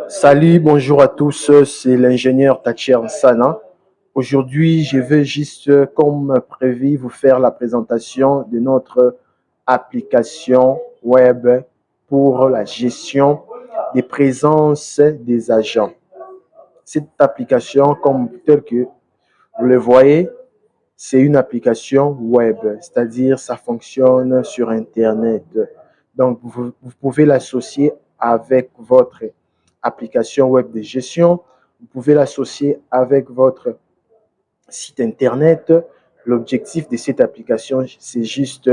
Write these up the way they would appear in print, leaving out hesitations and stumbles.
Salut, bonjour à tous, c'est l'ingénieur Tacher Sana. Aujourd'hui, je vais juste, comme prévu, vous faire la présentation de notre application web pour la gestion des présences des agents. Cette application, comme tel que vous le voyez, c'est une application web, c'est-à-dire ça fonctionne sur Internet. Donc, vous pouvez l'associer avec votre application web de gestion. Vous pouvez l'associer avec votre site Internet. L'objectif de cette application, c'est juste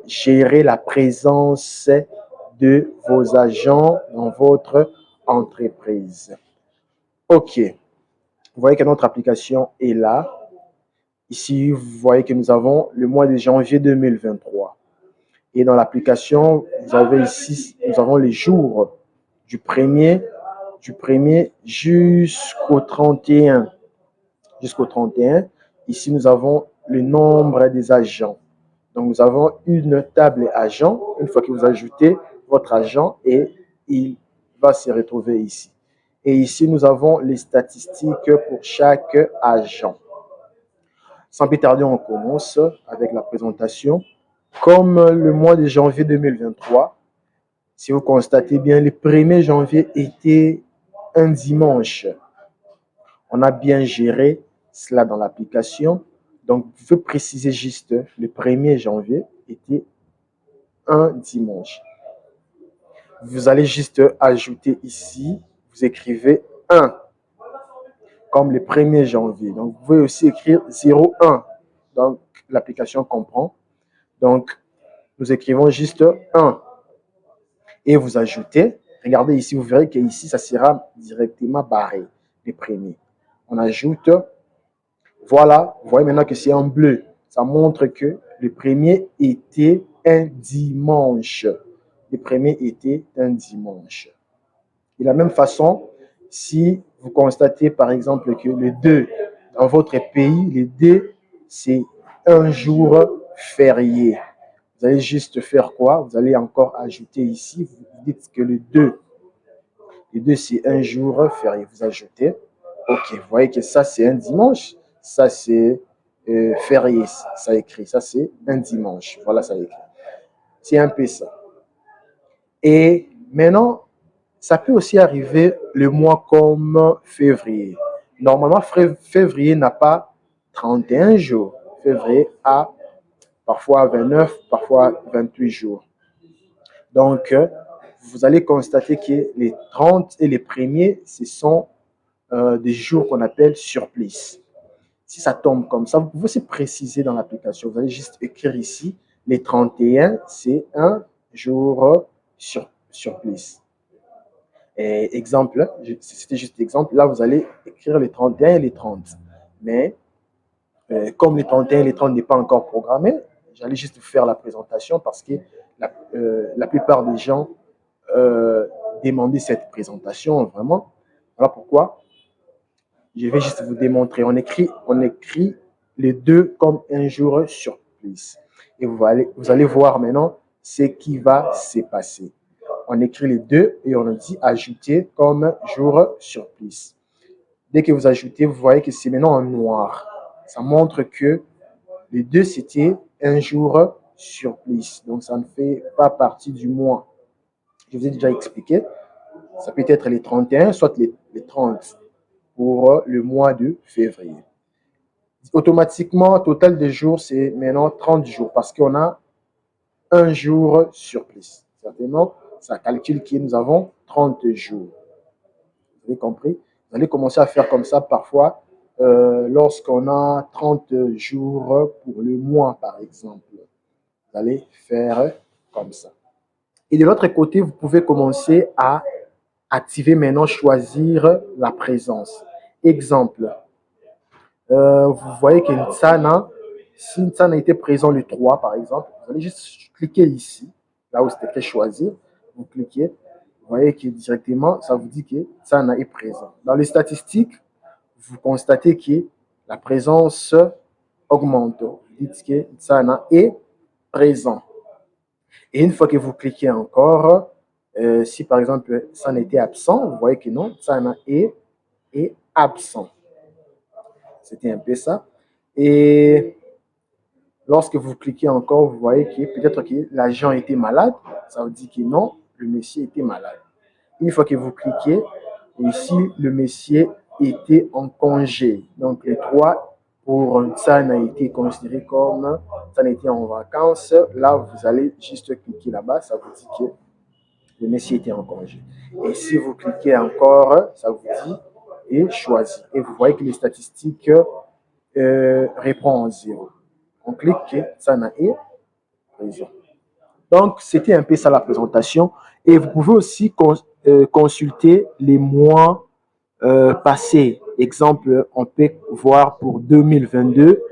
gérer la présence de vos agents dans votre entreprise. OK. Vous voyez que notre application est là. Ici, vous voyez que nous avons le mois de janvier 2023. Et dans l'application, vous avez ici, nous avons les jours du 1er jusqu'au 31. Jusqu'au 31. Ici, nous avons le nombre des agents. Donc, nous avons une table agent. Une fois que vous ajoutez votre agent, et il va se retrouver ici. Et ici, nous avons les statistiques pour chaque agent. Sans plus tarder, on commence avec la présentation. Comme le mois de janvier 2023, si vous constatez bien, le 1er janvier était un dimanche. On a bien géré cela dans l'application. Donc, je veux préciser juste, le 1er janvier était un dimanche. Vous allez juste ajouter ici, vous écrivez 1, comme le 1er janvier. Donc, vous pouvez aussi écrire 01. Donc, l'application comprend. Donc, nous écrivons juste 1 et vous ajoutez. Regardez ici, vous verrez qu'ici, ça sera directement barré, les premiers. On ajoute. Voilà, vous voyez maintenant que c'est en bleu. Ça montre que le premier était un dimanche. Le premier était un dimanche. De la même façon, si vous constatez par exemple que le 2, dans votre pays, le 2, c'est un jour férié. Vous allez juste faire quoi? Vous allez encore ajouter ici, vous dites que le 2 c'est un jour férié. Vous ajoutez, ok, vous voyez que ça c'est un dimanche, ça c'est férié, ça écrit, ça c'est un dimanche. Voilà, ça écrit. C'est un peu ça. Et maintenant, ça peut aussi arriver le mois comme février. Normalement, février n'a pas 31 jours. Février a parfois 29, parfois 28 jours. Donc, vous allez constater que les 30 et les premiers, ce sont des jours qu'on appelle surplice. Si ça tombe comme ça, vous pouvez aussi préciser dans l'application. Vous allez juste écrire ici, les 31, c'est un jour surplice. Et exemple, c'était juste exemple, là vous allez écrire les 31 et les 30. Mais comme les 31 et les 30 n'est pas encore programmé, j'allais juste vous faire la présentation parce que la plupart des gens demandaient cette présentation vraiment. Voilà pourquoi je vais juste vous démontrer. On écrit les deux comme un jour surprise. Et vous allez voir maintenant ce qui va se passer. On écrit les deux et on dit ajouter comme jour surprise. Dès que vous ajoutez, vous voyez que c'est maintenant en noir. Ça montre que les deux, c'était un jour surprise. Donc, ça ne fait pas partie du mois. Je vous ai déjà expliqué. Ça peut être les 31, soit les 30 pour le mois de février. Automatiquement, total de jours, c'est maintenant 30 jours parce qu'on a un jour surprise. Certainement, ça calcule que nous avons 30 jours. Vous avez compris? Vous allez commencer à faire comme ça parfois lorsqu'on a 30 jours pour le mois, par exemple. Vous allez faire comme ça. Et de l'autre côté, vous pouvez commencer à activer maintenant, choisir la présence. Exemple, vous voyez que Ntsana, si Ntsana était présent le 3, par exemple, vous allez juste cliquer ici, là où c'était écrit choisir, vous cliquez, vous voyez que directement, ça vous dit que Ntsana est présent. Dans les statistiques, vous constatez que la présence augmente. Vous dites que Ntsana est présent. Et une fois que vous cliquez encore, Si par exemple, ça en était absent, vous voyez que non, ça en est absent. C'était un peu ça. Et lorsque vous cliquez encore, vous voyez que peut-être que l'agent était malade. Ça veut dire que non, le monsieur était malade. Une fois que vous cliquez, ici, le monsieur était en congé. Donc, les trois, pour ça n'a été considéré comme ça n'était en vacances. Là, vous allez juste cliquer là-bas. Ça vous dit que le monsieur était en congé. Et si vous cliquez encore, ça vous dit et choisi. Et vous voyez que les statistiques répondent en zéro. On clique, ça n'a été raison. Donc, c'était un peu ça la présentation. Et vous pouvez aussi consulter les mois passés. Exemple, on peut voir pour 2022,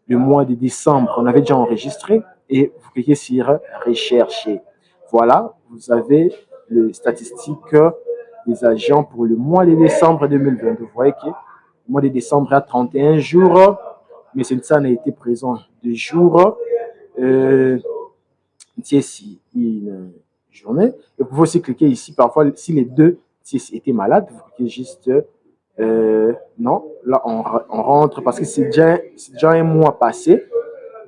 le mois de décembre, on avait déjà enregistré et vous cliquez sur rechercher. Voilà, vous avez les statistiques des agents pour le mois de décembre 2022. Vous voyez que le mois de décembre a 31 jours, mais ça n'a été présent 2 jours. Si une journée. Et vous pouvez aussi cliquer ici, parfois, si les deux étaient malades, vous cliquez juste non. Là, on rentre parce que c'est déjà un mois passé,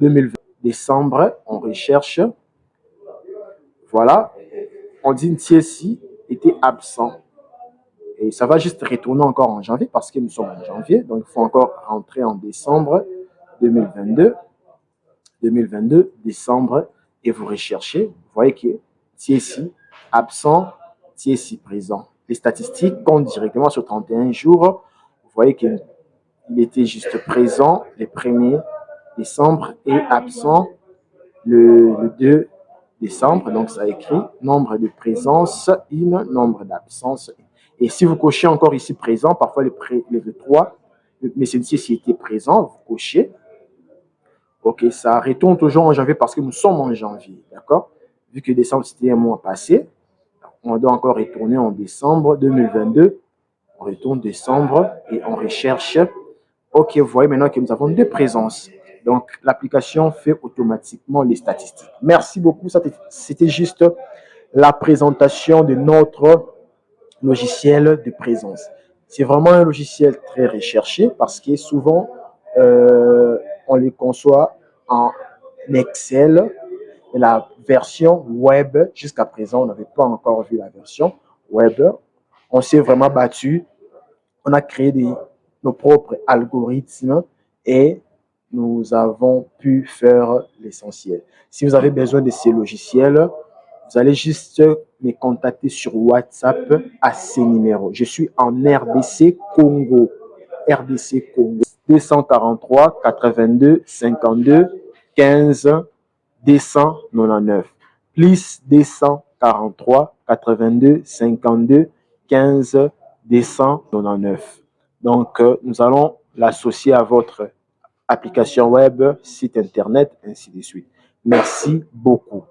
2020, décembre, on recherche. Voilà, on dit si était absent. Et ça va juste retourner encore en janvier parce que nous sommes en janvier. Donc, il faut encore rentrer en décembre 2022. 2022, décembre, et vous recherchez, vous voyez que TSI absent, TSI présent. Les statistiques comptent directement sur 31 jours. Vous voyez qu'il était juste présent le 1er décembre et absent le 2 décembre. Donc, ça écrit nombre de présence, nombre d'absence. Et si vous cochez encore ici présent, parfois le 3, mais celui-ci était présent, vous cochez. Ok, ça retourne toujours en janvier parce que nous sommes en janvier, d'accord? Vu que décembre, c'était un mois passé, on doit encore retourner en décembre 2022. On retourne décembre et on recherche. Ok, vous voyez maintenant que nous avons deux présences. Donc, l'application fait automatiquement les statistiques. Merci beaucoup. C'était juste la présentation de notre logiciel de présence. C'est vraiment un logiciel très recherché parce que souvent, on les conçoit en Excel. Et la version web, jusqu'à présent, on n'avait pas encore vu la version web. On s'est vraiment battu. On a créé nos propres algorithmes et nous avons pu faire l'essentiel. Si vous avez besoin de ces logiciels, vous allez juste me contacter sur WhatsApp à ces numéros. Je suis en RDC Congo. RDC Congo. 243 82 52 15 299. Plus 243 82 52 15 299. Donc, nous allons l'associer à votre application web, site internet, ainsi de suite. Merci beaucoup.